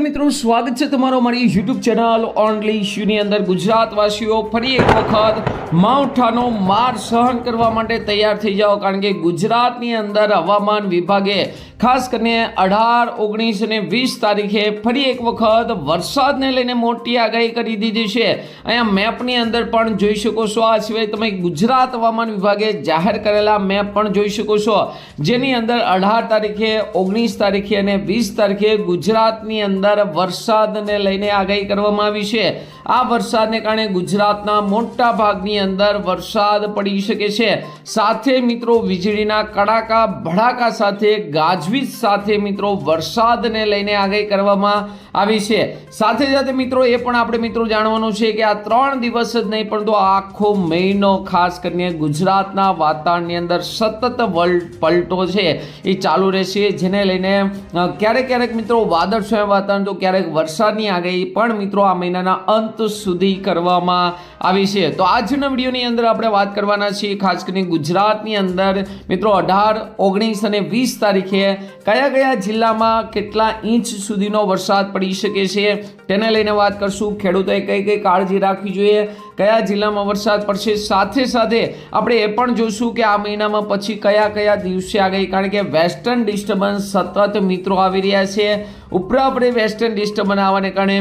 મિત્રો સ્વાગત છે તમારો અમારી યુટ્યુબ ચેનલ ઓનલી ઇશ્યુની અંદર। ગુજરાતવાસીઓ ફરી એક વખત માવઠાનો માર સહન કરવા માટે તૈયાર થઈ જાઓ, કારણ કે ગુજરાતની અંદર હવામાન વિભાગે ખાસ કરીને 18, 19 અને 20 તારીખે ફરી એક વખત વરસાદને લઈને મોટી આગાહી કરી દીધી છે। અહીંયા મેપની અંદર પણ જોઈ શકો છો। આ સિવાય તમે ગુજરાત હવામાન વિભાગે જાહેર કરેલા મેપ પણ જોઈ શકો છો, જેની અંદર 18 તારીખે, 19 તારીખે અને 20 તારીખે ગુજરાતની અંદર વરસાદને લઈને આગાહી કરવામાં આવી છે। આ વરસાદને કારણે ગુજરાતના મોટા ભાગની અંદર વરસાદ પડી શકે છે, સાથે મિત્રો વીજળીના કડાકા ભડાકા સાથે ગાજવીજ સાથે મિત્રો વરસાદને લઈને આગાહી કરવામાં આવી છે। સાથે સાથે મિત્રો એ પણ આપણે મિત્રો જાણવાનું છે કે આ 3 દિવસ જ નહીં પરંતુ આખો મહિનો ખાસ કરીને ગુજરાતના વાતાવરણની અંદર સતત પલટો છે એ ચાલુ રહેશે, જેને લઈને ક્યારેક મિત્રો વાદળછાયા વાતાવરણ તો ક્યારેક વરસાદની આગાહી પણ મિત્રો આ મહિનાના અંત સુધી કરવામાં આવી છે। તો આજના વિડીયોની અંદર આપણે વાત કરવાના છીએ ખાસ કરીને ગુજરાતની અંદર મિત્રો 18, 19 અને 20 તારીખે કયા જિલ્લામાં કેટલા ઇંચ સુધીનો વરસાદ પડી શકે છે તેને લઈને વાત કરશું। ખેડૂતોએ કઈ કાળજી રાખવી જોઈએ, કયા જિલ્લામાં વરસાદ પડશે, સાથે સાથે આપણે એ પણ જોઈશું કે આ મહિનામાં પછી કયા દિવસે આગાહી, કારણ કે વેસ્ટર્ન ડિસ્ટર્બન્સ સતત મિત્રો આવી રહ્યા છે। ઉપરાપરે વેસ્ટર્ન ડિસ્ટર્બન્સ આવવાને કારણે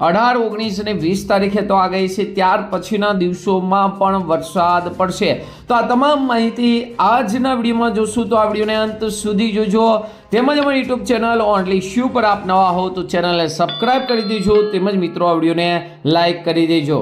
18, 19 અને 20 તારીખે તો આગાહી છે, ત્યાર પછીના દિવસોમાં પણ વરસાદ પડશે। તો આ તમામ માહિતી આજના વિડીયોમાં જોશું, તો આ વિડીયોને અંત સુધી જોજો। તેમજ અમારી યુટ્યુબ ચેનલ ઓનલી ઇશ્યુ પર આપ નવા હો તો ચેનલને સબસ્ક્રાઇબ કરી દેજો, તેમજ મિત્રો આ વિડીયોને લાઇક કરી દેજો।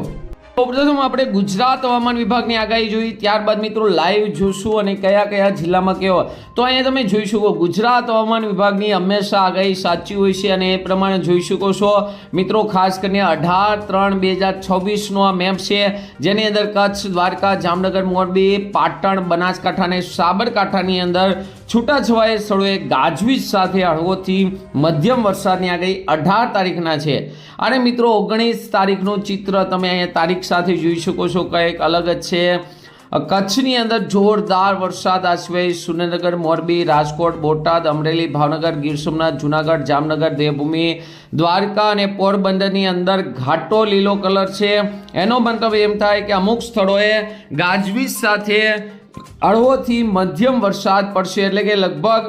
સૌપ્રથમ આપણે ગુજરાત હવામાન વિભાગની આગાહી જોઈ, ત્યારબાદ મિત્રો લાઈવ જોશું અને કયા જિલ્લામાં કેવો। તો અહીંયા તમે જોઈ શકો ગુજરાત હવામાન વિભાગની હંમેશા આગાહી સાચી હોય છે અને એ પ્રમાણે જોઈ શકો છો મિત્રો। ખાસ કરીને 18/3/2024નો આ મેપ છે, જેની અંદર કચ્છ, દ્વારકા, જામનગર, મોરબી, પાટણ, બનાસકાંઠા અને સાબરકાંઠાની અંદર છૂટાછવાયા સ્થળોએ ગાજવીજ સાથે હળવોથી મધ્યમ વરસાદની આગાહી 18 તારીખના છે। અને મિત્રો 19 તારીખનું ચિત્ર તમે અહીંયા તારીખ સાથે જોઈ શકો છો, કંઈક અલગ જ છે। કચ્છની અંદર જોરદાર વરસાદ, આ સિવાય સુરેન્દ્રનગર, મોરબી, રાજકોટ, બોટાદ, અમરેલી, ભાવનગર, ગીર સોમનાથ, જુનાગઢ, જામનગર, દેવભૂમિ, દ્વારકા અને પોરબંદરની અંદર ઘાટો લીલો કલર છે। એનો મતલબ એમ થાય કે અમુક સ્થળોએ ગાજવીજ સાથે હળવોથી મધ્યમ વરસાદ પડશે, એટલે કે લગભગ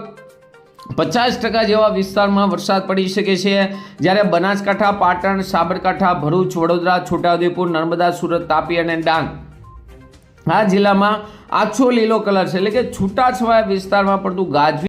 50% જેવા વિસ્તારમાં વરસાદ પડી શકે છે। જ્યારે બનાસકાંઠા, પાટણ, સાબરકાંઠા, ભરૂચ, વડોદરા, છોટાઉદેપુર, નર્મદા, સુરત, તાપી અને ડાંગ આ જિલ્લામાં આછો લીલો કલર છે, એટલે કે છૂટાછવાયા વિસ્તારમાં પડતું ગાજવીજ